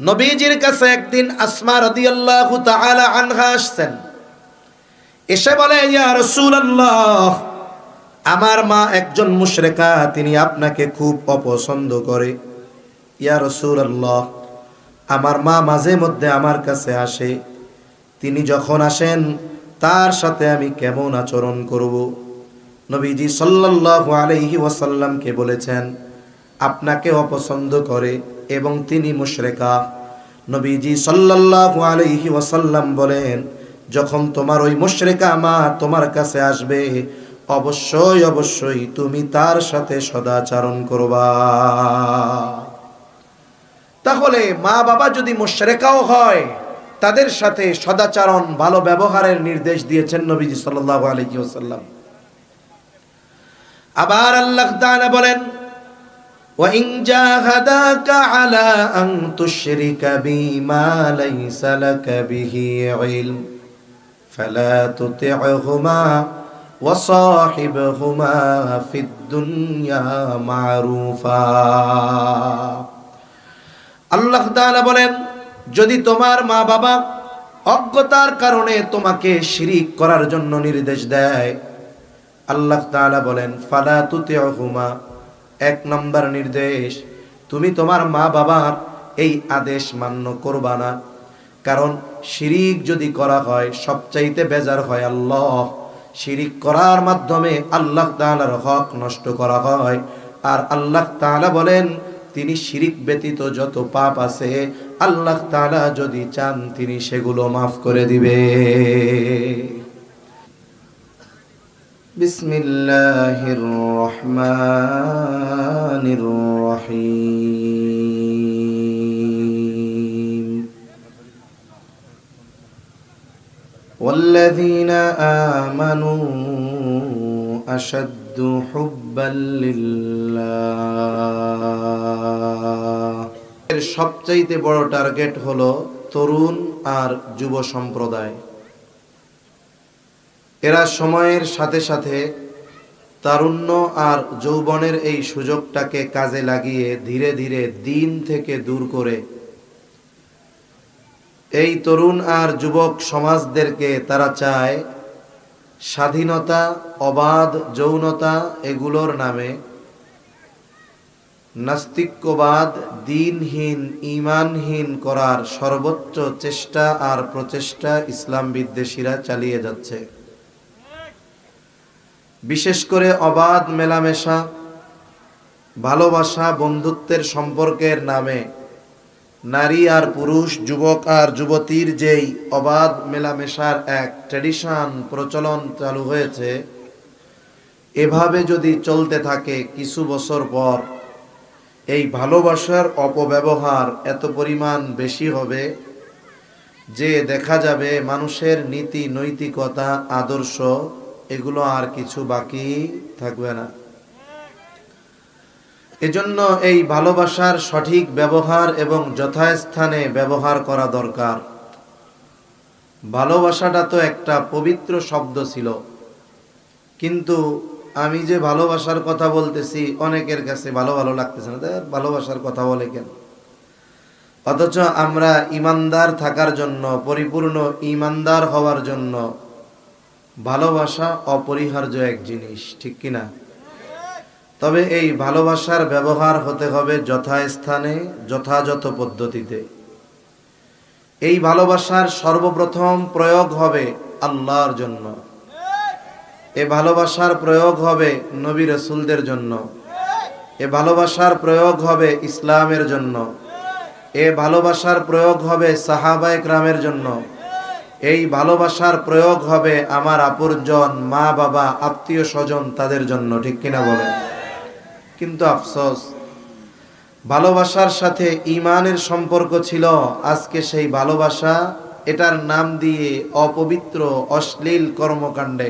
নবীজির কাছে একদিন আসমা রাদিয়াল্লাহু তাআলা আনহা আসছেন, এসে বলে, ইয়া রাসূলুল্লাহ, আমার মা একজন মুশরিকা, তিনি আপনাকে খুব অপছন্দ করে। ইয়া রাসূলুল্লাহ, আমার মা মাঝে মধ্যে আমার কাছে আসে, তিনি যখন আসেন তার সাথে আমি কেমন আচরণ করব? নবীজি সাল্লাল্লাহু আলাইহি ওয়াসাল্লামকে বলেছেন আপনাকে অপছন্দ করে এবং তিনি মুশরিকা। নবীজি সাল্লাল্লাহু আলাইহি ওয়াসাল্লাম বলেন, যখন তোমার ওই মুশরিকা মা তোমার কাছে আসবে, অবশ্যই অবশ্যই তুমি তার সাথে সদাচরণ করবা। তাহলে মা বাবা যদি মুশরিকাও হয়, তাদের সাথে সদাচরণ, ভালো ব্যবহারের নির্দেশ দিয়েছেন নবীজি সাল্লাল্লাহু আলাইহি ওয়াসাল্লাম। আবার আল্লাহ তাআলা বলেন, ওয়া ইন জাহাদাকা আলা আন তুশরিকা বিমা লাইসা লাকা বিহি ইলম ফালা তুতি'হুমা ওয়া সাহিবহুমা ফিদ দুনিয়া মারুফা। আল্লাহ তাআলা বলেন, যদি তোমার মা বাবা অজ্ঞতার কারণে তোমাকে শিরিক করার জন্য নির্দেশ দেয়, আল্লাহ তাআলা বলেন ফালা তুতি'হুমা, এক নম্বর নির্দেশ, তুমি তোমার মা বাবার এই আদেশ মান্য করবা না। কারণ শিরিক যদি করা হয়, সবচাইতে বেজার হয় আল্লাহ। শিরিক করার মাধ্যমে আল্লাহ তাআলার হক নষ্ট করা হয়। আর আল্লাহ তাআলা বলেন, তিনি শিরিক ব্যতীত যত পাপ আছে আল্লাহ তাআলা যদি চান তিনি সেগুলো মাফ করে দিবে। বিসমিল্লাহির রহমানির রহিম। ওয়াল্লাযীনা আমানু আশাদ্দু হুব্বাল লিল্লাহ। এর সবচাইতে বড় টার্গেট হলো তরুণ আর যুব সম্প্রদায়। এরা সময়ের সাথে সাথে তারুণ্য আর যৌবনের এই সুযোগটাকে কাজে লাগিয়ে ধীরে ধীরে দিন থেকে দূর করে এই তরুণ আর যুবক সমাজদেরকে তারা চায় স্বাধীনতা, অবাধ যৌনতা এগুলোর নামে নাস্তিক্যবাদ, দ্বীনহীন, ঈমানহীন করার সর্বোচ্চ চেষ্টা আর প্রচেষ্টা ইসলাম বিদ্বেষীরা চালিয়ে যাচ্ছে। বিশেষ করে অবাধ মেলামেশা, ভালোবাসা, বন্ধুত্বের সম্পর্কের নামে নারী আর পুরুষ, যুবক আর যুবতীর যেই অবাধ মেলামেশার এক ট্র্যাডিশন, প্রচলন চালু হয়েছে, এভাবে যদি চলতে থাকে কিছু বছর পর এই ভালোবাসার অপব্যবহার এত পরিমাণ বেশি হবে যে দেখা যাবে মানুষের নীতি, নৈতিকতা, আদর্শ এগুলো আর কিছু বাকি থাকবে না। এজন্য এই ভালোবাসার সঠিক ব্যবহার এবং যথাস্থানে ব্যবহার করা দরকার। ভালোবাসাটা তো একটা পবিত্র শব্দ ছিল, কিন্তু আমি যে ভালোবাসার কথা বলতেছি অনেকের কাছে ভালো ভালো লাগতেছে না, ভালোবাসার কথা বলে কেন? অথচ আমরা ঈমানদার থাকার জন্য, পরিপূর্ণ ঈমানদার হওয়ার জন্য ভালোবাসা অপরিহার্য এক জিনিস, ঠিক কিনা? তবে এই ভালোবাসার ব্যবহার হতে হবে যথাস্থানে, যথাযথ পদ্ধতিতে। এই ভালোবাসার সর্বপ্রথম প্রয়োগ হবে আল্লাহর জন্য, এ ভালোবাসার প্রয়োগ হবে নবী রাসূলদের জন্য, এ ভালোবাসার প্রয়োগ হবে ইসলামের জন্য, এ ভালোবাসার প্রয়োগ হবে সাহাবায়ে কেরামের জন্য, এই ভালোবাসার প্রয়োগ হবে আমার আপনজন, মা বাবা, আত্মীয় স্বজন তাদের জন্য, ঠিক কিনা বলেন? কিন্তু আফসোস, ভালোবাসার সাথে ঈমানের সম্পর্ক ছিল, আজকে সেই ভালোবাসা এটার নাম দিয়ে অপবিত্র অশ্লীল কর্মকাণ্ডে,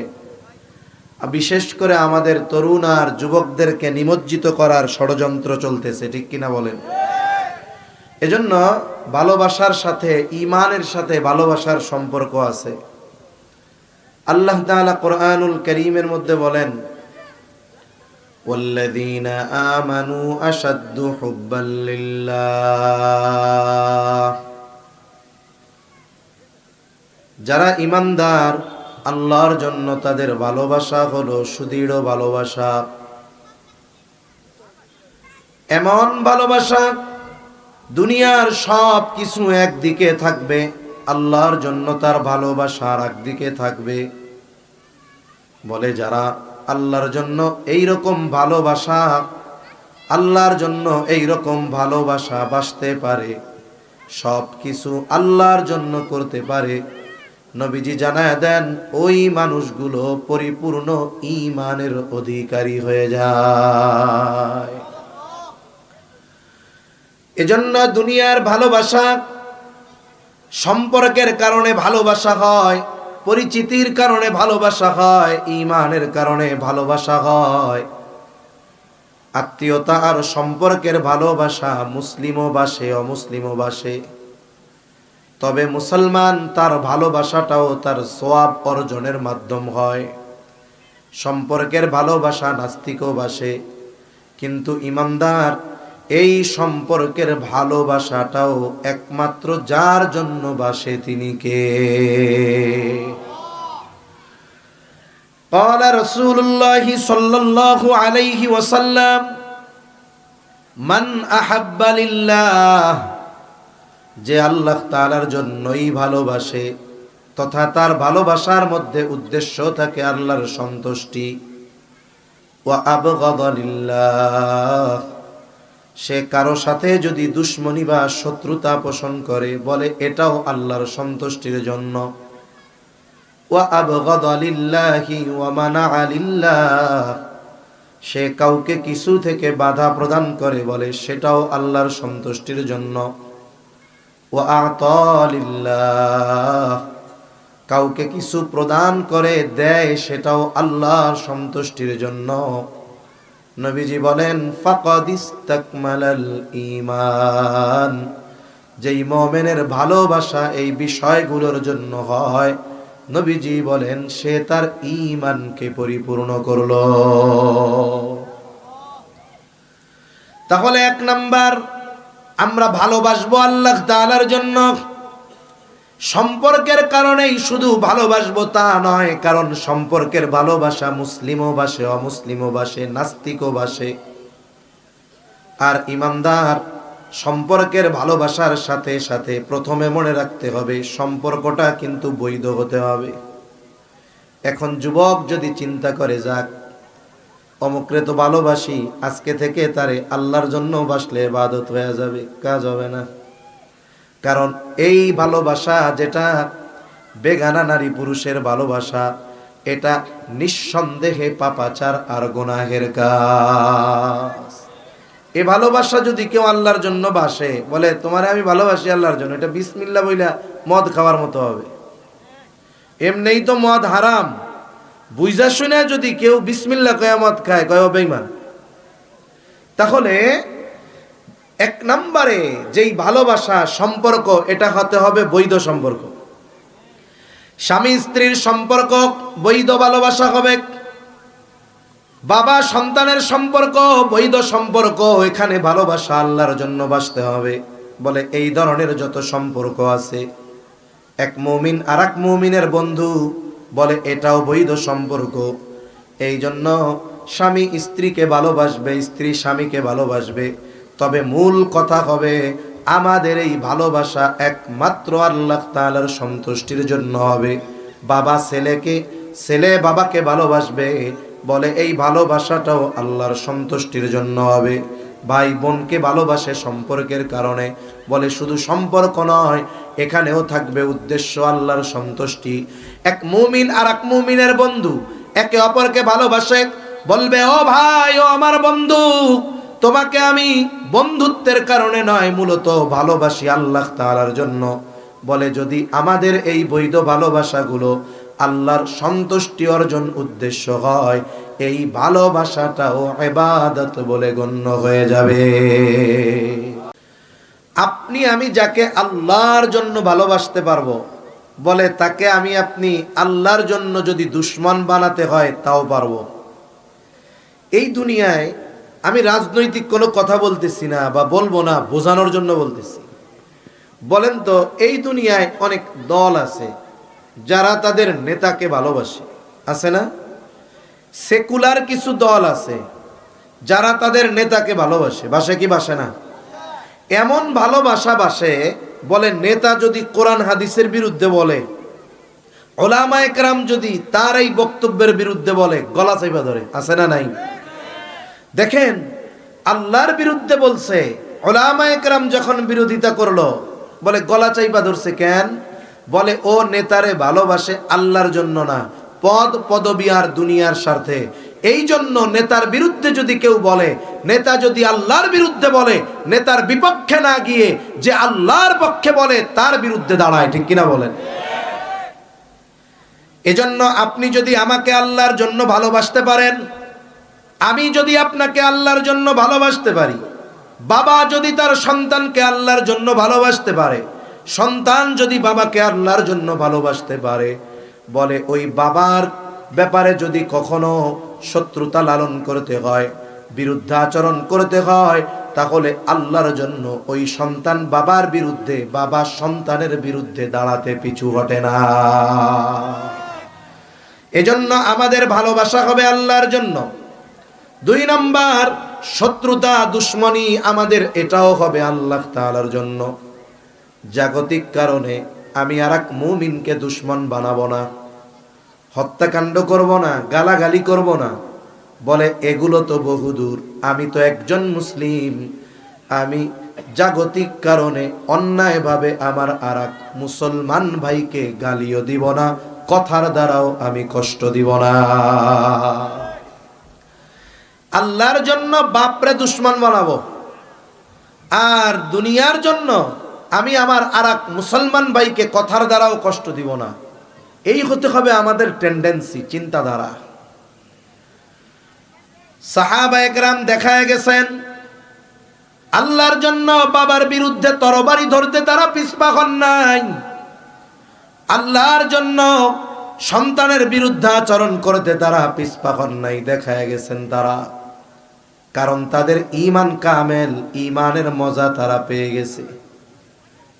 বিশেষ করে আমাদের তরুণ আর যুবকদেরকে নিমজ্জিত করার ষড়যন্ত্র চলতেছে, ঠিক কিনা বলেন? এজন্য ভালোবাসার সাথে, ঈমানের সাথে ভালোবাসার সম্পর্ক আছে। আল্লাহ তাআলা কোরআনুল কারীমের মধ্যে বলেন, ওয়াল্লাযীনা আমানু আশাদ্দু হুব্বাল লিল্লাহ। যারা ঈমানদার আল্লাহর জন্য তাদের ভালোবাসা হলো সুদৃঢ় ভালোবাসা, এমন ভালোবাসা দুনিয়ার সব কিছু একদিকে থাকবে, আল্লাহর জন্য তার ভালোবাসা আর একদিকে থাকবে। বলে যারা আল্লাহর জন্য এই রকম ভালোবাসা, আল্লাহর জন্য এই রকম ভালোবাসা বাসতে পারে, সব কিছু আল্লাহর জন্য করতে পারে, নবীজি জানায় দেন ওই মানুষগুলো পরিপূর্ণ ঈমানের অধিকারী হয়ে যায়। এজন্য দুনিয়ার ভালোবাসা সম্পর্কের কারণে ভালোবাসা হয়, পরিচিতির কারণে ভালোবাসা হয়, ঈমানের কারণে ভালোবাসা হয়। আত্মীয়তা আর সম্পর্কের ভালোবাসা মুসলিমও বাসে অমুসলিমও বাসে, তবে মুসলমান তার ভালোবাসাটাও তার সওয়াব অর্জনের মাধ্যম হয়। সম্পর্কের ভালোবাসা নাস্তিকও বাসে, কিন্তু ঈমানদার এই সম্পর্কের ভালোবাসাটাও একমাত্র যার জন্য বাসে তিনি কে? قال رسول الله صلى الله عليه وسلم من أحب لله, যে আল্লাহ তাআলার জন্যই ভালোবাসে তথা তার ভালোবাসার মধ্যে উদ্দেশ্য থাকে আল্লাহর সন্তুষ্টি, ওয়া আবগাদা লিল্লাহ, সে কারো সাথে যদি দুশমনি বা শত্রুতা পোষণ করে, বলে এটাও আল্লাহর সন্তুষ্টির জন্য, ওয়া আবগাদা লিল্লাহি ওয়া মানাআ লিল্লাহ, সে কাউকে কিছু থেকে বাধা প্রদান করে, বলে সেটাও আল্লাহর সন্তুষ্টির জন্য, ওয়া আ'তা লিল্লাহ, কাউকে কিছু প্রদান করে দেয় সেটাও আল্লাহর সন্তুষ্টির জন্য। নবীজি বলেন ফাকাদ ইস্তাকমালাল ঈমান, যেই মুমিনের ভালোবাসা এই বিষয়গুলোর জন্য হয়, নবীজি বলেন সে তার ঈমানকে পরিপূর্ণ করলো। তাহলে এক নাম্বার, আমরা ভালোবাসবো আল্লাহ তাআলার জন্য। সম্পর্কের কারণেই শুধু ভালোবাসবো তা নয়, কারণ সম্পর্কের ভালোবাসা মুসলিমও বাসে অমুসলিমও বাসে নাস্তিকও বাসে। আর ঈমানদার সম্পর্কের ভালোবাসার সাথে সাথে প্রথমে মনে রাখতে হবে সম্পর্কটা কিন্তু বৈধ হতে হবে। এখন যুবক যদি চিন্তা করে যাক অমুকরে তো ভালোবাসি, আজকে থেকে তারে আল্লাহর জন্য বাসলে ইবাদত হয়ে যাবে, কাজ হবে না। কারণ এই ভালোবাসা যেটা বেগানা নারী পুরুষের ভালোবাসা, এটা নিঃসন্দেহে পাপাচার আর গুনাহের কাজ। এই ভালোবাসা যদি কেউ আল্লাহর জন্য বাসে, বলে তোমারে আমি ভালোবাসি আল্লাহর জন্য, এটা বিসমিল্লাহ বইলা মদ খাওয়ার মতো হবে। এমনিই তো মদ হারাম, বুঝা শুনে যদি কেউ বিসমিল্লাহ কয়া মদ খায়, কয় বেঈমান। তাহলে এক নম্বরে যেই ভালোবাসা সম্পর্ক, এটা হতে হবে বৈধ সম্পর্ক। স্বামী স্ত্রীর সম্পর্ক বৈধ ভালোবাসা হবে, বাবা সন্তানের সম্পর্ক বৈধ সম্পর্ক, এখানে ভালোবাসা আল্লাহর জন্য বাসতে হবে। বলে এই ধরনের যত সম্পর্ক আছে, এক মুমিন আর এক মুমিনের বন্ধু, বলে এটাও বৈধ সম্পর্ক। এই জন্য স্বামী স্ত্রীকে ভালোবাসবে, স্ত্রী স্বামীকে ভালোবাসবে, তবে মূল কথা হবে আমাদের এই ভালোবাসা একমাত্র আল্লাহ তাআলার সন্তুষ্টির জন্য হবে। বাবা ছেলেকে, ছেলে বাবাকে ভালোবাসবে, বলে এই ভালোবাসাটাও আল্লাহর সন্তুষ্টির জন্য হবে। ভাই বোনকে ভালোবাসে সম্পর্কের কারণে, বলে শুধু সম্পর্ক নয়, এখানেও থাকবে উদ্দেশ্য আল্লাহর সন্তুষ্টি। এক মুমিন আর এক মুমিনের বন্ধু একে অপরকে ভালোবাসে, বলবে ও ভাই, ও আমার বন্ধু, তোমাকে আমি বন্ধুত্বের কারণে নয়, মূলত ভালোবাসি আল্লাহ তাআলার জন্য। বলে যদি আমাদের এই বৈধ ভালোবাসাগুলো আল্লাহর সন্তুষ্টি অর্জন উদ্দেশ্য হয়, এই ভালোবাসাটাও ইবাদত বলে গণ্য হয়ে যাবে। আপনি আমি যাকে আল্লাহর জন্য ভালোবাসতে পারবো, বলে তাকে আমি আপনি আল্লাহর জন্য যদি দুশমন বানাতে হয় তাও পারবো। এই দুনিয়ায় আমি রাজনৈতিক কোনো কথা বলতেছি না বা বলবো না, বোঝানোর জন্য বলতেছি। বলেন তো এই দুনিয়ায় অনেক দল আছে, যারা তাদের নেতাকে ভালোবাসে, আছে না? সেকুলার কিছু দল আছে যারা তাদের নেতাকে ভালোবাসে, বাসে কি বাসে না? এমন ভালোবাসা বাসে, বলে নেতা যদি কোরআন হাদিসের বিরুদ্ধে বলে, ওলামায়ে কেরাম যদি তার এই বক্তব্যের বিরুদ্ধে বলে, গলা চাইবা ধরে, আছে না নাই? দেখেন, আল্লাহর বিরুদ্ধে বলছে, ওলামায়ে কেরাম যখন বিরোধিতা করলো, বলে গলা চাইবা ধরছে কেন? বলে ও নেতারে ভালোবাসে আল্লাহর জন্য না, পদ পদবী আর দুনিয়ার স্বার্থে। এই জন্য নেতার বিরুদ্ধে যদি কেউ বলে, নেতা যদি আল্লাহর বিরুদ্ধে বলে, নেতার বিপক্ষে না গিয়ে যে আল্লাহর পক্ষে বলে তার বিরুদ্ধে দাঁড়ায়, ঠিক কিনা বলেন? এজন্য আপনি যদি আমাকে আল্লাহর জন্য ভালোবাসতে পারেন, আমি যদি আপনাকে আল্লাহর জন্য ভালোবাসতে পারি, বাবা যদি তার সন্তানকে আল্লাহর জন্য ভালোবাসতে পারে, সন্তান যদি বাবাকে আল্লাহর জন্য ভালোবাসতে পারে, বলে ওই বাবার ব্যাপারে যদি কখনো শত্রুতা লালন করতে হয়, বিরুদ্ধাচরণ করতে হয়, তাহলে আল্লাহর জন্য ওই সন্তান বাবার বিরুদ্ধে, বাবা সন্তানের বিরুদ্ধে দাঁড়াতে পিছু হটে না। এজন্য আমাদের ভালোবাসা হবে আল্লাহর জন্য। 2 নাম্বার, শত্রুতা দুশ্মনী আমাদের এটাও হবে আল্লাহ তাআলার জন্য। জাগতিক কারণে আমি আরেক মুমিনকে দুশ্মন বানাবো না, হত্যাকাণ্ড করব না, গালাগালি করব না, বলে এগুলো তো বহুদূর। আমি তো একজন মুসলিম, আমি জাগতিক কারণে অন্যায়ভাবে আমার আরেক মুসলমান ভাইকে গালিও দিব না, কথার দ্বারাও আমি কষ্ট দিব না। আল্লাহর জন্য বাপরে দুশ্মন বানাবো, আর দুনিয়ার জন্য আমি আমার আরেক মুসলমান ভাইকে কথার দ্বারাও কষ্ট দিব না। এই হতে হবে আমাদের টেন্ডেন্সি, চিন্তাধারা। সাহাবায়ে কেরাম দেখায় গেছেন, আল্লাহর জন্য বাবার বিরুদ্ধে তরবারি ধরতে তারা পিছপা হন নাই, আল্লাহর জন্য সন্তানের বিরুদ্ধে আচরণ করতে তারা পিছপা হন নাই। দেখায় গেছেন তারা, কারণ তাদের ঈমান কামেল, ঈমানের মজা তারা পেয়ে গেছে।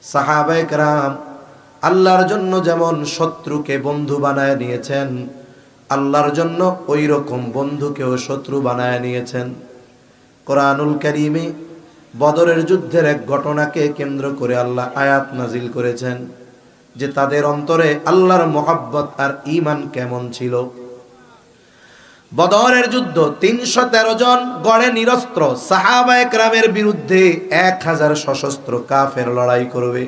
সাহাবায়ে কেরাম আল্লাহর জন্য যেমন শত্রুকে বন্ধু বানায় নিয়েছেন, আল্লাহর জন্য ওই রকম বন্ধুকেও শত্রু বানায় নিয়েছেন। কোরআনুল কারীমে বদরের যুদ্ধের এক ঘটনাকে কেন্দ্র করে আল্লাহ আয়াত নাজিল করেছেন যে তাদের অন্তরে আল্লাহর মহব্বত আর ঈমান কেমন ছিল। বদরের যুদ্ধ 313 জন গড়ে নিরস্ত্র সাহাবায়ে কেরামের বিরুদ্ধে 1000 সশস্ত্র কাফের লড়াই করবে।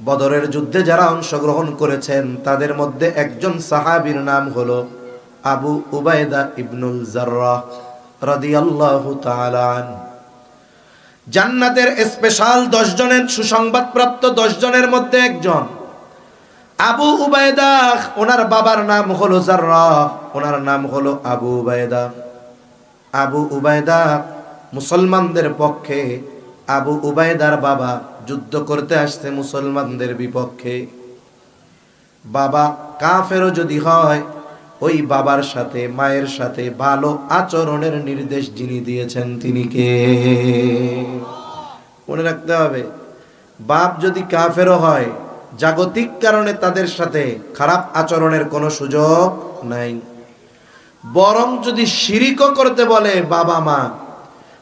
বদরের যুদ্ধে যারা অংশগ্রহণ করেছেন তাদের মধ্যে একজন সাহাবীর নাম হলো আবু উবাইদা ইবনুল জাররাহ রাদিয়াল্লাহু তাআলা আনহু। জান্নাতের স্পেশাল 10 জনের সুসংবাদপ্রাপ্ত 10 জনের মধ্যে একজন আবু উবাইদা। ওনার বাবার নাম হলো জাররাহ, ওনার নাম হলো আবু উবাইদা। আবু উবাইদা মুসলমানদের পক্ষে, আবু উবাইদার বাবা যুদ্ধ করতে আসছে মুসলমানদের বিপক্ষে। বাবা কাফেরও যদি হয়, ওই বাবার সাথে মায়ের সাথে ভালো আচরণের নির্দেশ যিনি দিয়েছেন তিনি কে? মনে রাখতে হবে, বাপ যদি কাফেরও হয়, জাগতিক কারণে তাদের সাথে খারাপ আচরণের কোনো সুযোগ নাই। বরং যদি শিরিকও করতে বলে বাবা মা,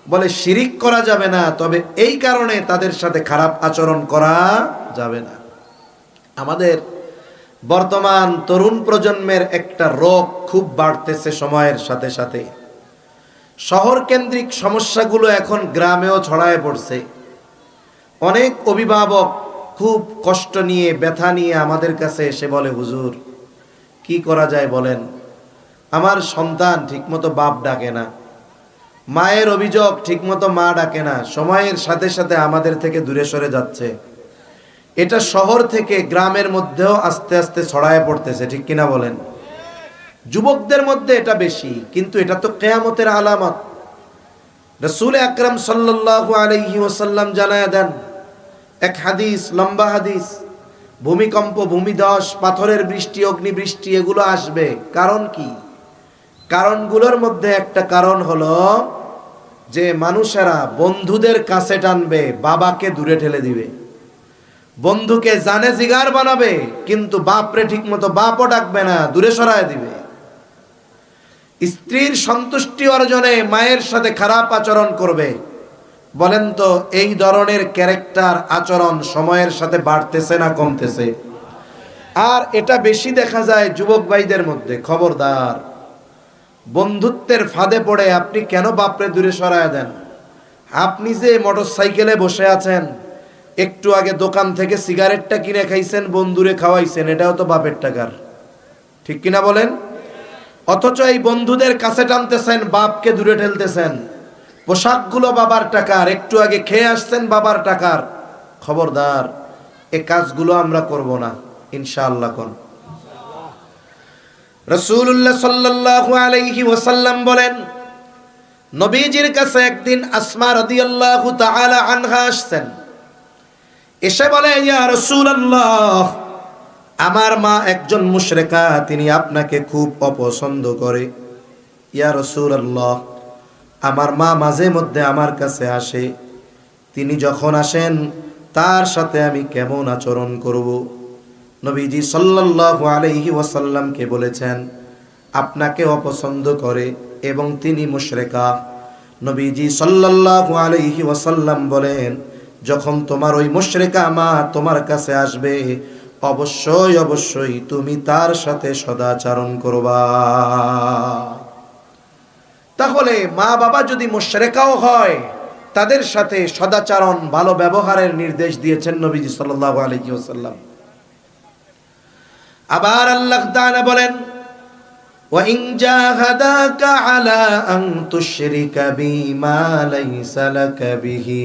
বলে শিরিক করা যাবে না, তবে এই কারণে তাদের সাথে খারাপ আচরণ করা যাবে না। আমাদের বর্তমান তরুণ প্রজন্মের একটা রোগ খুব বাড়তেছে সময়ের সাথে সাথে। শহর কেন্দ্রিক সমস্যাগুলো এখন গ্রামেও ছড়ায় পড়ছে। অনেক অভিভাবক খুব কষ্ট নিয়ে, ব্যথা নিয়ে আমাদের কাছে এসে বলে, হুজুর কি করা যায় বলেন, আমার সন্তান ঠিকমতো বাপ ডাকে না, মায়ের অভিযোগ ঠিকমতো মা ডাকে না, সময়ের সাথে সাথে আমাদের থেকে দূরে সরে যাচ্ছে। এটা শহর থেকে গ্রামের মধ্যেও আস্তে আস্তে ছড়ায় পড়তেছে, ঠিক কিনা বলেন? যুবকদের মধ্যে এটা বেশি, কিন্তু এটা তো কিয়ামতের আলামত। রাসূল আকরাম সাল্লাল্লাহু আলাইহি ওয়াসাল্লাম জানায়া দেন এক হাদিস, লম্বা হাদিস, ভূমিকম্প, ভূমিধস, পাথরের বৃষ্টি, অগ্নিবৃষ্টি এগুলো আসবে। কারণ কি? কারণগুলোর মধ্যে একটা কারণ হলো যে মানুষেরা বন্ধুদের কাছে টানবে, বাবাকে দূরে ঠেলে দিবে। বন্ধুকে জানে জিগার বানাবে, কিন্তু বাপরে ঠিক মতো বাপও ডাকবে না, দূরে সরায় দিবে। স্ত্রীর সন্তুষ্টি অর্জনে মায়ের সাথে খারাপ আচরণ করবে। বলেন তো এই ধরনের ক্যারেক্টার আচরণ সময়ের সাথে বাড়তেছে না কমতেছে? আর এটা বেশি দেখা যায় যুবক ভাইদের মধ্যে। খবরদার, বন্ধুত্বের ফাঁদে পড়ে আপনি কেন বাপরে দূরে সরায় দেন? আপনি যে মোটরসাইকেলে বসে আছেন, একটু আগে দোকান থেকে সিগারেটটা কিনে খাইছেন, বন্ধুরে খাওয়াইছেন, এটাও তো বাপের টাকার, ঠিক কিনা বলেন? অথচ এই বন্ধুদের কাছে টানতেছেন, বাপকে দূরে ঠেলতেছেন। পোশাকগুলো বাবার টাকার, একটু আগে খেয়ে আসছেন বাবার টাকার। খবরদার, এ কাজগুলো আমরা করব না ইনশাআল্লাহ। কোন রাসূলুল্লাহ সাল্লাল্লাহু আলাইহি ওয়াসাল্লাম বলেন, নবীজির কাছে একদিন আসমা রাদিয়াল্লাহু তাআলা আনহা আসছেন। এসে বলে, ইয়া রাসূলুল্লাহ, আমার মা একজন মুশরিকা, তিনি আপনাকে খুব অপছন্দ করে। ইয়া রাসূলুল্লাহ, আমার মা মাঝে মধ্যে আমার কাছে আসে, তিনি যখন আসেন তার সাথে আমি কেমন আচরণ করব? নবীজি সাল্লাল্লাহু আলাইহি ওয়াসাল্লামকে বলেছেন আপনাকে অপছন্দ করে এবং তিনি মুশরিকা। নবীজি সাল্লাল্লাহু আলাইহি ওয়াসাল্লাম বলেন, যখন তোমার ওই মুশরিকা মা তোমার কাছে আসবে, অবশ্যই অবশ্যই তুমি তার সাথে সদাচরণ করবা। তাহলে মা বাবা যদি মুশরিকাও হয়, তাদের সাথে সদাচরণ, ভালো ব্যবহারের নির্দেশ দিয়েছেন নবীজি সাল্লাল্লাহু আলাইহি ওয়াসাল্লাম। আবার আল্লাহ তাআলা বলেন, ওয়া ইন জাহাদাকা আলা আন তুশরিকা বিমা লাইসা লাকা বিহি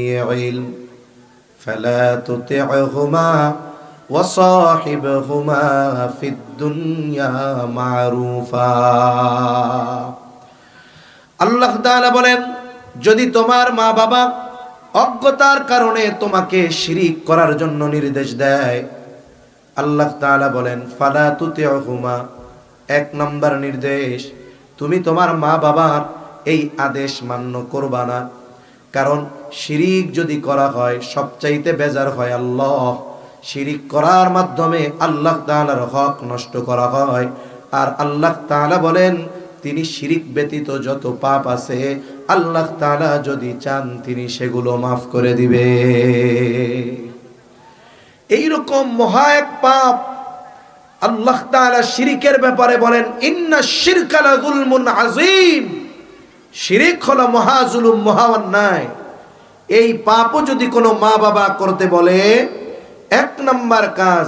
ইলম ফালা তুতি'হুমা ওয়া সাহিবহুমা ফিদ দুনিয়া মারুফা। আল্লাহ তাআলা বলেন, যদি তোমার মা বাবা অজ্ঞতার কারণে তোমাকে শিরিক করার জন্য নির্দেশ দেয়, আল্লাহ তাআলা বলেন ফালা তুতি'হুমা, এক নম্বর নির্দেশ, তুমি তোমার মা বাবার এই আদেশ মান্য করবা না। কারণ শিরিক যদি করা হয়, সবচাইতে বেজার হয় আল্লাহ। শিরিক করার মাধ্যমে আল্লাহ তাআলার হক নষ্ট করা হয়। আর আল্লাহ তাআলা বলেন, তিনি শিরিক ব্যতীত যত পাপ আছে আল্লাহ তাআলা যদি চান তিনি সেগুলো মাফ করে দিবে। এইরকম মহা এক পাপ আল্লাহ তাআলা শিরিকের ব্যাপারে বলেন, ইন্না শিরকা লাযুলমুন আযীম, শিরিক হলো মহা জুলুম, মহা অন্যায়। এই পাপও যদি কোনো মা বাবা করতে বলে, এক নাম্বার কাজ,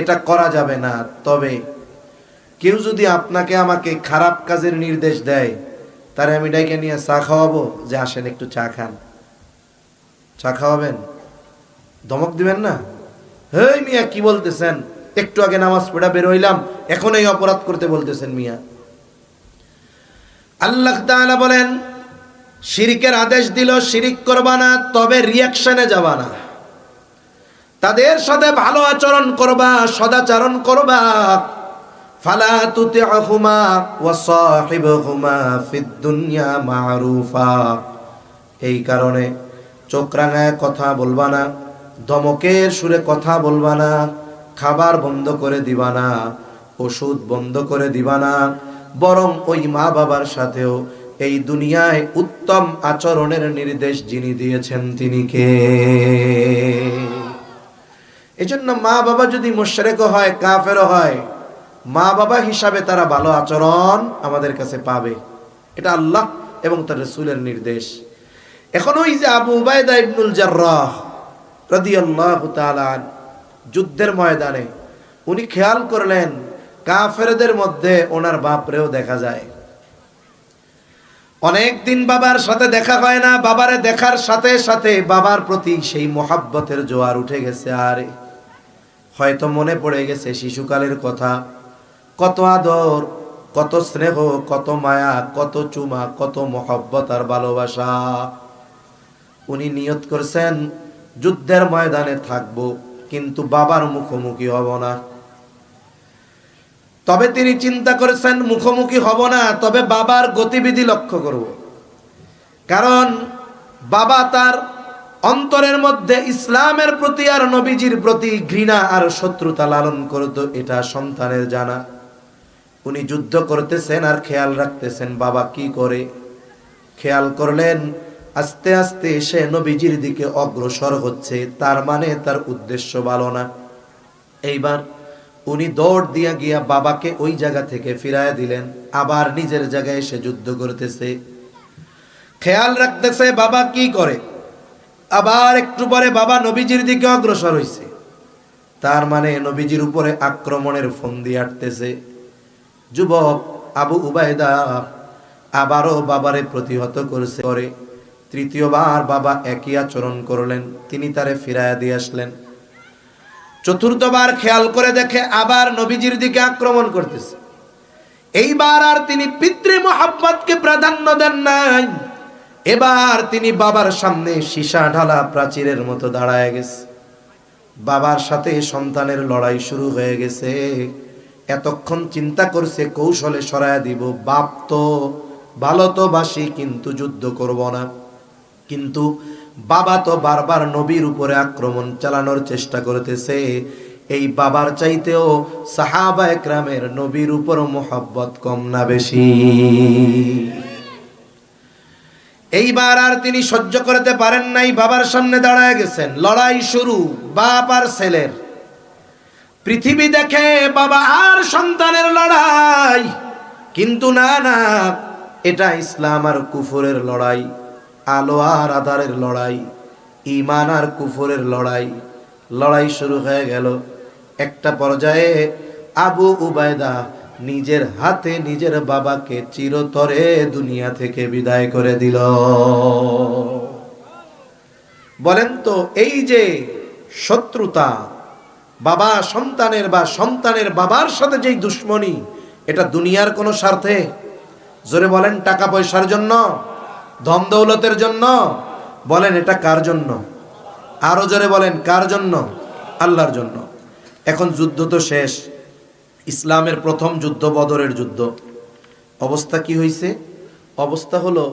এটা করা যাবে না। তবে কেউ যদি আপনাকে আমাকে খারাপ কাজের নির্দেশ দেয়, তারে আমি ডাইকে নিয়ে চা খাওয়াবো, যে আসেন একটু চা খান। চা খাওয়াবেন? ধমক দিবেন না, হেই মিয়া কি বলতেছেন, একটু আগে নামাজ পড়া বের হইলাম, এখন এই অপরাধ করতে বলতেছেন মিয়া। আল্লাহ তাআলা বলেন, শিরকের আদেশ দিল, শিরিক করবা না, তবে রিয়াকশনে যাবা না। তাদের সাথে ভালো আচরণ করবা, সদাচরণ করবা। ফালা তুতি'হুমা ওয়া সাহিবহুমা ফিদ দুনিয়া মারুফা। এই কারণে চোখ রাঙায় কথা বলবা না, ধমকের সুরে কথা বলবা না, খাবার বন্ধ করে দিবা না, ওষুধ বন্ধ করে দিবা না, বরং ওই মা বাবার সাথেও এই দুনিয়ায় উত্তম আচরণের নির্দেশ যিনি দিয়েছেন তিনি কে? এজন্য মা বাবা যদি মুশরিক হয়, কাফেরও হয়, মা বাবা হিসাবে তারা ভালো আচরণ আমাদের কাছে পাবে। এটা আল্লাহ এবং তার রাসূলের নির্দেশ। এখন ওই যে আবু উবাইদা ইবনুল জাররাহ রাদিয়াল্লাহু তাআলা যুদ্ধের ময়দানে উনি খেয়াল করলেন কাফেরদের মধ্যে ওনার বাপরেও দেখা যায়। অনেক দিন বাবার সাথে দেখা হয় না, বাবারে দেখার সাথে সাথে বাবার প্রতি সেই মোহাব্বতের জোয়ার উঠে গেছে। আর হয়তো মনে পড়ে গেছে শিশুকালের কথা, কত আদর, কত স্নেহ, কত মায়া, কত চুমা, কত মোহাব্বত আর ভালোবাসা। উনি নিয়ত করছেন যুদ্ধের ময়দানে থাকবো, কিন্তু বাবার মুখোমুখি হব না। তবে তিনি চিন্তা করেছেন মুখোমুখি হব না, তবে বাবার গতিবিধি লক্ষ্য করব। কারণ বাবা তার অন্তরের মধ্যে ইসলামের প্রতি আর নবীজির প্রতি ঘৃণা আর শত্রুতা লালন করত, এটা সন্তানের জানা। উনি যুদ্ধ করতেছেন আর খেয়াল রাখতেছেন বাবা কি করে। খেয়াল করলেন আস্তে আস্তে সে নবীজির দিকে অগ্রসর হচ্ছে, তার মানে তার উদ্দেশ্য ভালো না। এইবার উনি দৌড় দিয়া গিয়া বাবাকে ওই জায়গা থেকে ফিরায় দিলেন, আবার নিজের জায়গায় এসে যুদ্ধ করতেছে, খেয়াল রাখতেছে বাবা কি করে। আবার একটু পরে বাবা নবীজির দিকে অগ্রসর হইছে, তার মানে নবীজির উপরে আক্রমণের ফন্দি আটতেছে। যুবক আবু উবাইদা আবারও বাবারে প্রতিহত করেছে করে। তৃতীয়বার বাবা একই আচরণ করলেন, তিনি তারে ফিরাইয়া দিয়ে আসলেন। চতুর্থবার খেয়াল করে দেখে আবার নবীজির দিকে আক্রমণ করতেছে। এইবার আর তিনি পিতৃ মুহাব্বতকে প্রাধান্য দেন নাই, এবার তিনি বাবার সামনে সীসা ঢালা প্রাচীরের মতো দাঁড়ায় গেছে। বাবার সাথে সন্তানের লড়াই শুরু হয়ে গেছে। এতক্ষণ চিন্তা করছে কৌশলে সরায়া দিব, বাপ তো ভালো তো বাসি কিন্তু যুদ্ধ করব না, কিন্তু বাবা তো বারবার নবীর উপরে আক্রমণ চালানোর চেষ্টা করতেছে। এই বাবার চাইতেও সাহাবা একরামের নবীর উপর মোহাব্বত কম না বেশি? এইবার আর তিনি সহ্য করতে পারেন নাই, বাবার সামনে দাঁড়ায় গেছেন। লড়াই শুরু বাপ আর ছেলের। পৃথিবী দেখে বাবা আর সন্তানের লড়াই, কিন্তু না না, এটা ইসলাম আর কুফরের লড়াই, আলো আর আধারের লড়াই, ঈমান আর কুফরের লড়াই। লড়াই শুরু হয়ে গেল। একটা পর্যায়ে আবু উবাইদা নিজের হাতে নিজের বাবাকে চিরতরে দুনিয়া থেকে বিদায় করে দিল। বলেন তো এই যে শত্রুতা, বাবা সন্তানের বা সন্তানের বাবার সাথে যেই দুশ্মনী, এটা দুনিয়ার কোনো স্বার্থে? জোরে বলেন, টাকা পয়সার জন্য, ধন দৌলতের জন্য? বলেন এটা কার জন্য? আরো জোরে বলেন কার জন্য? আল্লাহর জন্য। এখন যুদ্ধ তো শেষ, ইসলামের প্রথম যুদ্ধ বদরের যুদ্ধ। অবস্থা কি হয়েছে? অবস্থা হলো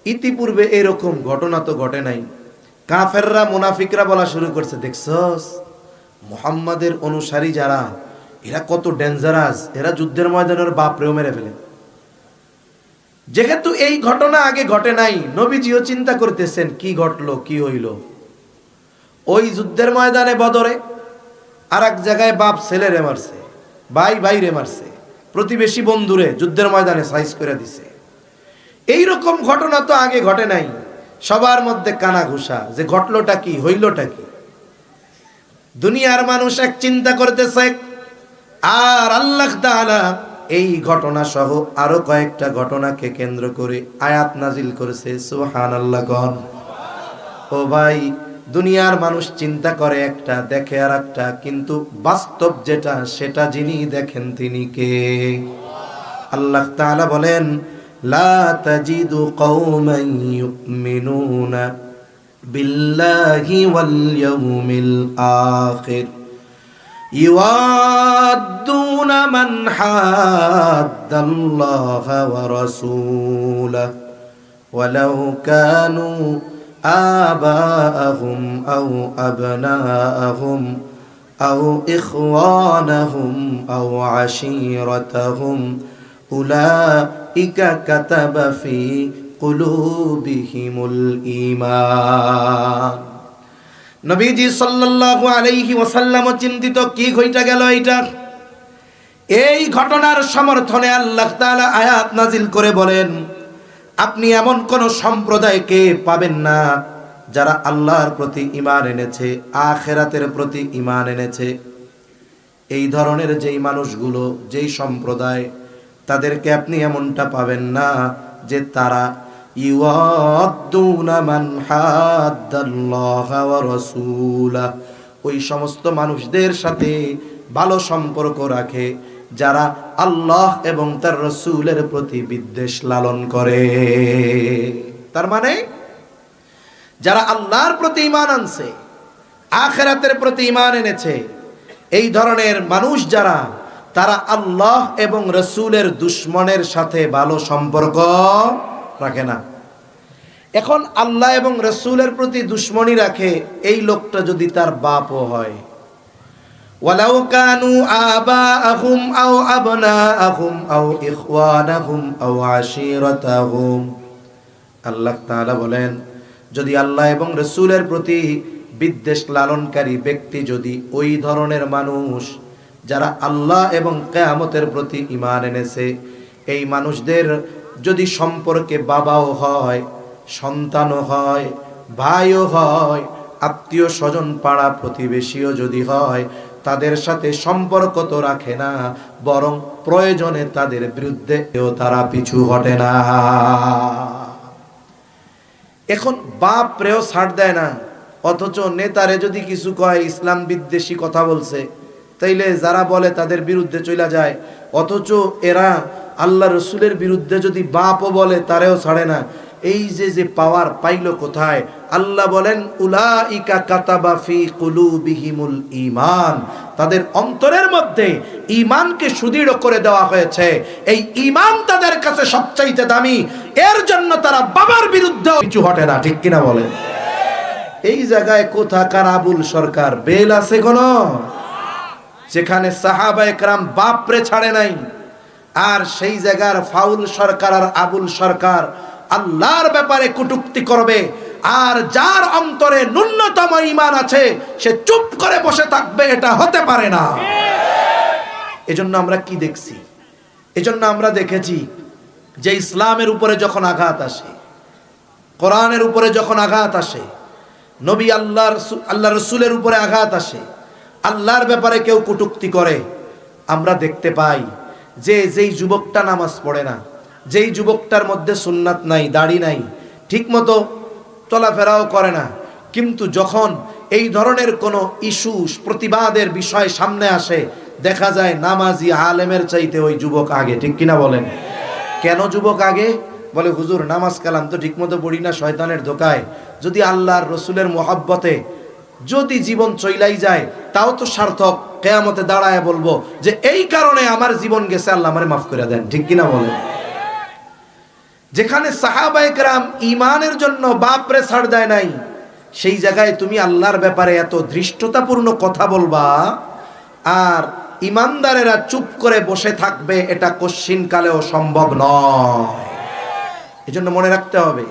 ইতিপূর্বে এরকম ঘটনা তো ঘটে নাই। কাফেররা মুনাফিকরা বলা শুরু করছে, দেখছস মুহাম্মাদের অনুসারী যারা, এরা কত ডেঞ্জারাস, এরা যুদ্ধের ময়দানের বাপরেও মেরে ফেলে। যেহেতু এই ঘটনা আগে ঘটে নাই, নবীজিও চিন্তা করতেছেন কি ঘটলো কি হইল। ওই যুদ্ধের ময়দানে বদরে আর এক জায়গায় বাপ ছেলেরে মারছে, ভাই ভাইরে মারছে, প্রতিবেশী বন্ধুরে যুদ্ধের ময়দানে সাইজ করে দিছে। এইরকম ঘটনা তো আগে ঘটে নাই। সবার মধ্যে কানা ঘুষা যে ঘটলোটা কি, হইলটা কি। দুনিয়ার মানুষ এক চিন্তা করতেছে, আর আল্লাহ তাআলা এই ঘটনা সহ আরো কয়েকটা ঘটনাকে কেন্দ্র করে আয়াত নাজিল করেছে। সুবহানাল্লাহ গণ। ও ভাই, দুনিয়ার মানুষ চিন্তা করে একটা, দেখে আর একটা, কিন্তু বাস্তব যেটা সেটা যিনি দেখেন তিনি কে? আল্লাহ তাআলা বলেন, লা তাজিদু কওমান ইউমিনুনা বিল্লাহি ওয়াল ইয়াউমিল আখির ইউআদ্দুনা মান হাদ্দাল্লাহা ওয়া রাসূলাহু ওয়ালাউ কানু آباءهم أو أبناءهم أو إخوانهم أو عشيرتهم أولئك كتب في قلوبهم الإيمان। নবীজি সাল্লাল্লাহু আলাইহি ওয়াসাল্লাম চিন্তিত, কি ঘইটা গেল এইটা। এই ঘটনার সমর্থনে আল্লাহ তাআলা আয়াত নাজিল করে বলেন, আপনি এমন কোন সম্প্রদায়কে পাবেন না যারা আল্লাহর প্রতি ঈমান এনেছে, আখিরাতের প্রতি ঈমান এনেছে। এই ধরনের যেই মানুষগুলো, যেই সম্প্রদায়, তাদেরকে আপনি এমনটা পাবেন না যে তারা ইউআদ্দুনা মান হাদ্দাল্লাহা ওয়া রাসূলাহু, ওই সমস্ত মানুষদের সাথে ভালো সম্পর্ক রাখে যারা আল্লাহ এবং তার রাসূলের প্রতি বিদ্বেষ লালন করে। তার মানে যারা আল্লাহর প্রতি ঈমান আনছে, আখিরাতের প্রতি ঈমান এনেছে, এই ধরনের মানুষ যারা, তারা আল্লাহ এবং রাসূলের দুশমনের সাথে ভালো সম্পর্ক রাখে না। এখন আল্লাহ এবং রসুলের প্রতি দুশ্মনী রাখে এই লোকটা যদি তার বাপও হয়, ওয়ালাউ কানু আবাআহুম আও আবনাআহুম আও ইখওয়ানাহুম আও আশীরাতাহুম, আল্লাহ তাআলা বলেন যদি আল্লাহ এবং রসুলের প্রতি বিদ্বেষ লালনকারী ব্যক্তি যদি ওই ধরনের মানুষ যারা আল্লাহ এবং কিয়ামতের প্রতি ঈমান এনেছে, এই মানুষদের যদি সম্পর্কে বাবাও হয়, সন্তানও হয়, ভাইও হয়, আত্মীয় স্বজন পাড়া প্রতিবেশীও যদি হয়, তাদের সাথে সম্পর্ক তো রাখে না, বরং প্রয়োজনে তাদের বিরুদ্ধেও তারা পিছু হটে না। এখন বাপ প্রেও ছাড় দেয় না, অথচ নেতারে যদি কিছু কয় ইসলাম বিদ্বেষী কথা বলছে, তাইলে যারা বলে তাদের বিরুদ্ধে চলে যায়, অথচ এরা আল্লাহ রসুলের বিরুদ্ধে যদি বাপও বলে তারেও ছাড়ে না। এই যে পাওয়ার পাইল কোথায়? আল্লাহ বলেন উলাইকা কাতাবা ফি কুলুবিহিমুল ঈমান, তাদের অন্তরের মধ্যে ঈমানকে সুদৃঢ় করে দেওয়া হয়েছে। এই ঈমান তাদের কাছে সবচাইতে দামি, এর জন্য তারা বাবার বিরুদ্ধে পিছু হটে না। ঠিক কিনা বলেন? এই জায়গায় কোথাকার আবুল সরকার বেল আছে কোন? যেখানে সাহাবায়ে কেরাম বাপরে ছাড়ে নাই, আর সেই জায়গার ফাউল সরকার আর আবুল সরকার আল্লাহর ব্যাপারে কটূক্তি করবে, আর যার অন্তরে ন্যূনতম ঈমান আছে সে চুপ করে বসে থাকবে, এটা হতে পারে না। এজন্য আমরা কি দেখছি? এজন্য আমরা দেখেছি যে ইসলামের উপরে যখন আঘাত আসে, কোরআনের উপরে যখন আঘাত আসে, নবী আল্লাহ রসুলের উপরে আঘাত আসে, আল্লাহর ব্যাপারে কেউ কটূক্তি করে, আমরা দেখতে পাই যে যেই যুবকটা নামাজ পড়ে না, যেই যুবকটার মধ্যে সুন্নাত নাই, দাড়ি নাই, ঠিক মতো চলাফেরাও করে না, কিন্তু যখন এই ধরনের কোনো ইস্যু প্রতিবাদের বিষয় সামনে আসে, দেখা যায় নামাজি আলেমের চাইতে ওই যুবক আগে। ঠিক কিনা বলেন? কেন যুবক আগে? বলে হুজুর নামাজ কালাম তো ঠিকমতো পড়ি না, শয়তানের ধোকায়, যদি আল্লাহর রসুলের মোহাব্বতে যদি জীবন চইলাই যায় তাও তো সার্থক। কিয়ামতে দাঁড়ায় বলবো যে এই কারণে আমার জীবন গেছে, আল্লাহ আমারে মাফ করে দেন। ঠিক কিনা বলেন? যেখানে সাহাবায়ে কেরাম ঈমানের জন্য বাপরে ছাড় দেয় নাই, সেই জায়গায় তুমি আল্লাহর ব্যাপারে এত ধৃষ্টতাপূর্ণ কথা বলবা আর ঈমানদারেরা চুপ করে বসে থাকবে, এটা কশ্চিন কালেও সম্ভব নয়। এজন্য মনে রাখতে হবে,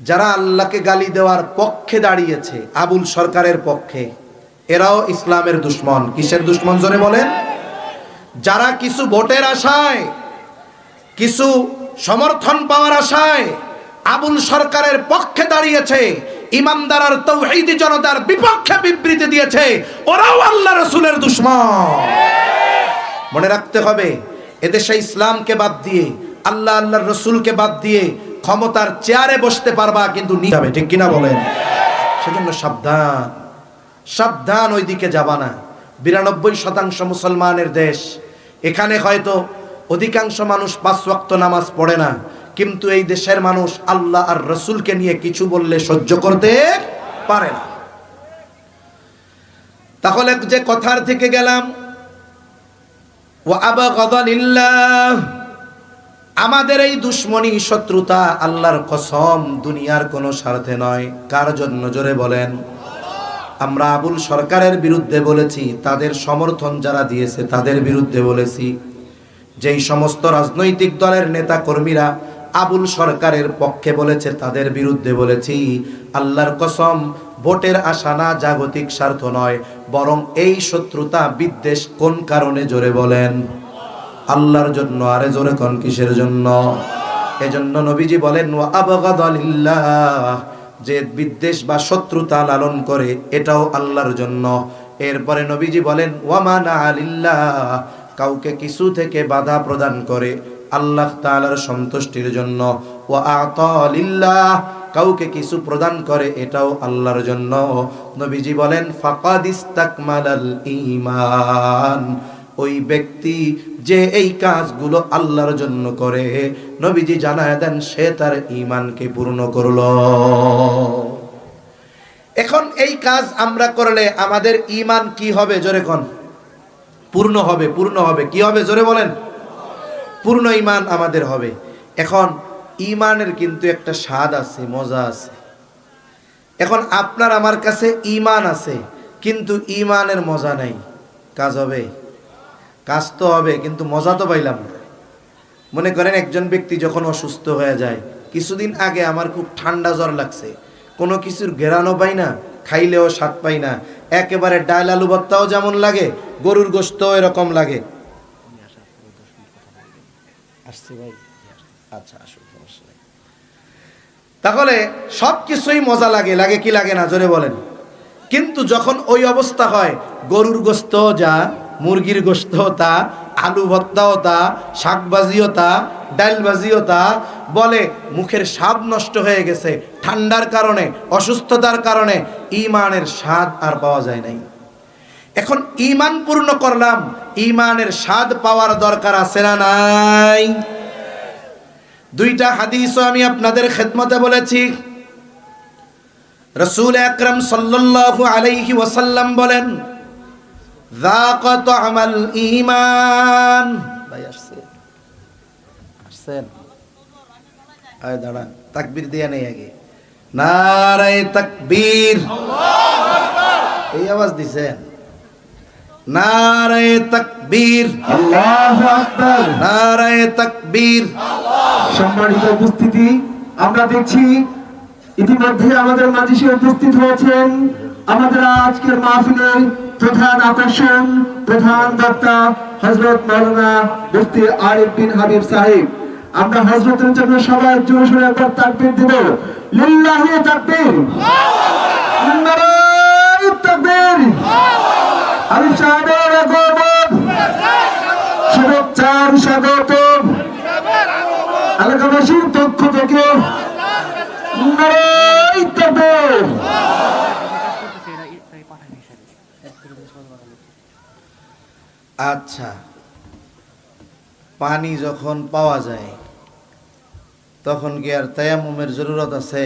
যারা আল্লাহকে গালি দেওয়ার পক্ষে দাঁড়িয়েছে, আবুল সরকারের পক্ষে, এরাও ইসলামের দুশমন। কিসের দুশমন জোরে বলেন? যারা কিছু ভোটের আশায়, কিছু সমর্থন পাওয়ার আশায় আবুল সরকারের পক্ষে দাঁড়িয়েছে, ইমানদার আর তাওহীদি জনতার বিপক্ষে বিবৃতি দিয়েছে, ওরাও আল্লাহ রাসূলের দুশমন। মনে রাখতে হবে, এদেশে ইসলামকে বাদ দিয়ে, আল্লাহর রাসূলকে বাদ দিয়ে ক্ষমতার চেয়ারে বসতে পারবা, কিন্তু নিয়ে যাবে। ঠিক কিনা বলেন? সেজন্য সাবধান, সাবধান, ওইদিকে যাবা না। 92% মুসলমানের দেশ, এখানে হয়তো অধিকাংশ মানুষ 5 ওয়াক্ত নামাজ পড়ে না, কিন্তু এই দেশের মানুষ আল্লাহ আর রসুলকে নিয়ে কিছু বললে সহ্য করতে পারে না। তাহলে যে কথার থেকে গেলাম, ওয়া আবগাদা লিল্লাহ, আমাদের এই দুশমনী শত্রুতা আল্লাহর কসম দুনিয়ার কোনো স্বার্থে নয়। কার জন্য জোরে বলেন? আমরা আবুল সরকারের বিরুদ্ধে বলেছি, তাদের সমর্থন যারা দিয়েছে তাদের বিরুদ্ধে বলেছি। যেই সমস্ত রাজনৈতিক দলের নেতা কর্মীরা আবুল সরকারের পক্ষে বলেছে তাদের বিরুদ্ধে বলেছি। আল্লাহর কসম, ভোটের আশা না, জাগতিক স্বার্থ নয়, বরং এই শত্রুতা বিদ্বেষ কোন কারণে জোরে বলেন? আল্লাহর জন্য। আরে জোরে কোন কিসের জন্য? এজন্য নবীজি বলেন ওয়া আবগাদা লিল্লাহ, যে বিদ্বেষ বা শত্রুতা লালন করে এটাও আল্লাহর জন্য। এরপরে নবীজি বলেন ওয়া মানা লিল্লাহ, কাউকে কিছু থেকে বাধা প্রদান করে আল্লাহ তাআলার সন্তুষ্টির জন্য। ওয়া আতা লিল্লাহ, কাউকে কিছু প্রদান করে এটাও আল্লাহর জন্য। নবীজি বলেন ফাকাদ ইস্তাকমালাল ঈমান, ওই ব্যক্তি যে এই কাজগুলো আল্লাহর জন্য করে, নবীজি জানায় দেন সে তার ঈমানকে পূর্ণ করলো। এখন এই কাজ আমরা করলে আমাদের ঈমান কি হবে জোরে কোন? পূর্ণ হবে। পূর্ণ হবে। কি হবে জোরে বলেন? পূর্ণ ঈমান আমাদের হবে। এখন ইমানের কিন্তু একটা স্বাদ আছে, মজা আছে। এখন আপনার আমার কাছে ইমান আছে, কিন্তু ইমানের মজা নাই। কাজ হবে? কাজ তো হবে, কিন্তু মজা তো পাইলাম না। মনে করেন একজন ব্যক্তি যখন অসুস্থ হয়ে যায়, কিছুদিন আগে আমার খুব ঠান্ডা জ্বর লাগছে, কোনো কিছুর ঘেরানো পাই না, খাইলেও স্বাদ পাই না, একেবারে ডাল আলু ভর্তাও যেমন লাগে, গরুর গোশতও এরকম লাগে। আসছে ভাই? আচ্ছা, আসুন, সমস্যা নেই। তাহলে সব কিছুই মজা লাগে, লাগে কি লাগে না, জোরে বলেন। কিন্তু যখন ওই অবস্থা হয়, গরুর গোশত যা, মুরগির গোশত তা, আলু ভর্তাও তা, শাকভাজিও তা, ডাল ভাজিও তা, বলে মুখের স্বাদ নষ্ট হয়ে গেছে ঠান্ডার কারণে, অসুস্থতার কারণে, ইমানের স্বাদ আর পাওয়া যায় নাই। এখন ইমান পূর্ণ করলাম, ইমানের স্বাদ পাওয়ার দরকার আছে না নাই? দুইটা হাদিসও আমি আপনাদের খেদমতে বলেছি। রাসূল আকরাম সাল্লাল্লাহু আলাইহি ওয়াসাল্লাম বলেন, যাকা তা'মাল ঈমান। ভাই আসছেন? আয় দাঁড়ান, তাকবীর দিয়া নেই আগে। নারায়ে তাকবীর, আল্লাহু আকবার। এই আওয়াজ দিছেন? নারায়ে তাকবীর, আল্লাহু আকবার, নারায়ে তাকবীর। সম্মানিত উপস্থিতি, আমরা দেখছি ইতিমধ্যে আমাদের মাঝে এসে উপস্থিত হয়েছেন আমাদের আজকের মাহফিলের প্রধান আকর্ষণ, প্রধান বক্তা হযরত মাওলানা মুফতি আরিফ বিন হাবিব সাহেব। আমরা হযরতের জন্য সবাই জোরে সোরে একবার তাকবীর দেব। লিল্লাহি তাকবীর, নারায়ে তাকবীর। হাবিব সাহেবের আগমন, শুভেচ্ছার স্বাগতম এলাকাবাসীর পক্ষ থেকে। নারায়ে তাকবীর। আচ্ছা, পানি যখন পাওয়া যায় তখন কি আর তায়াম্মুমের জরুরত আছে?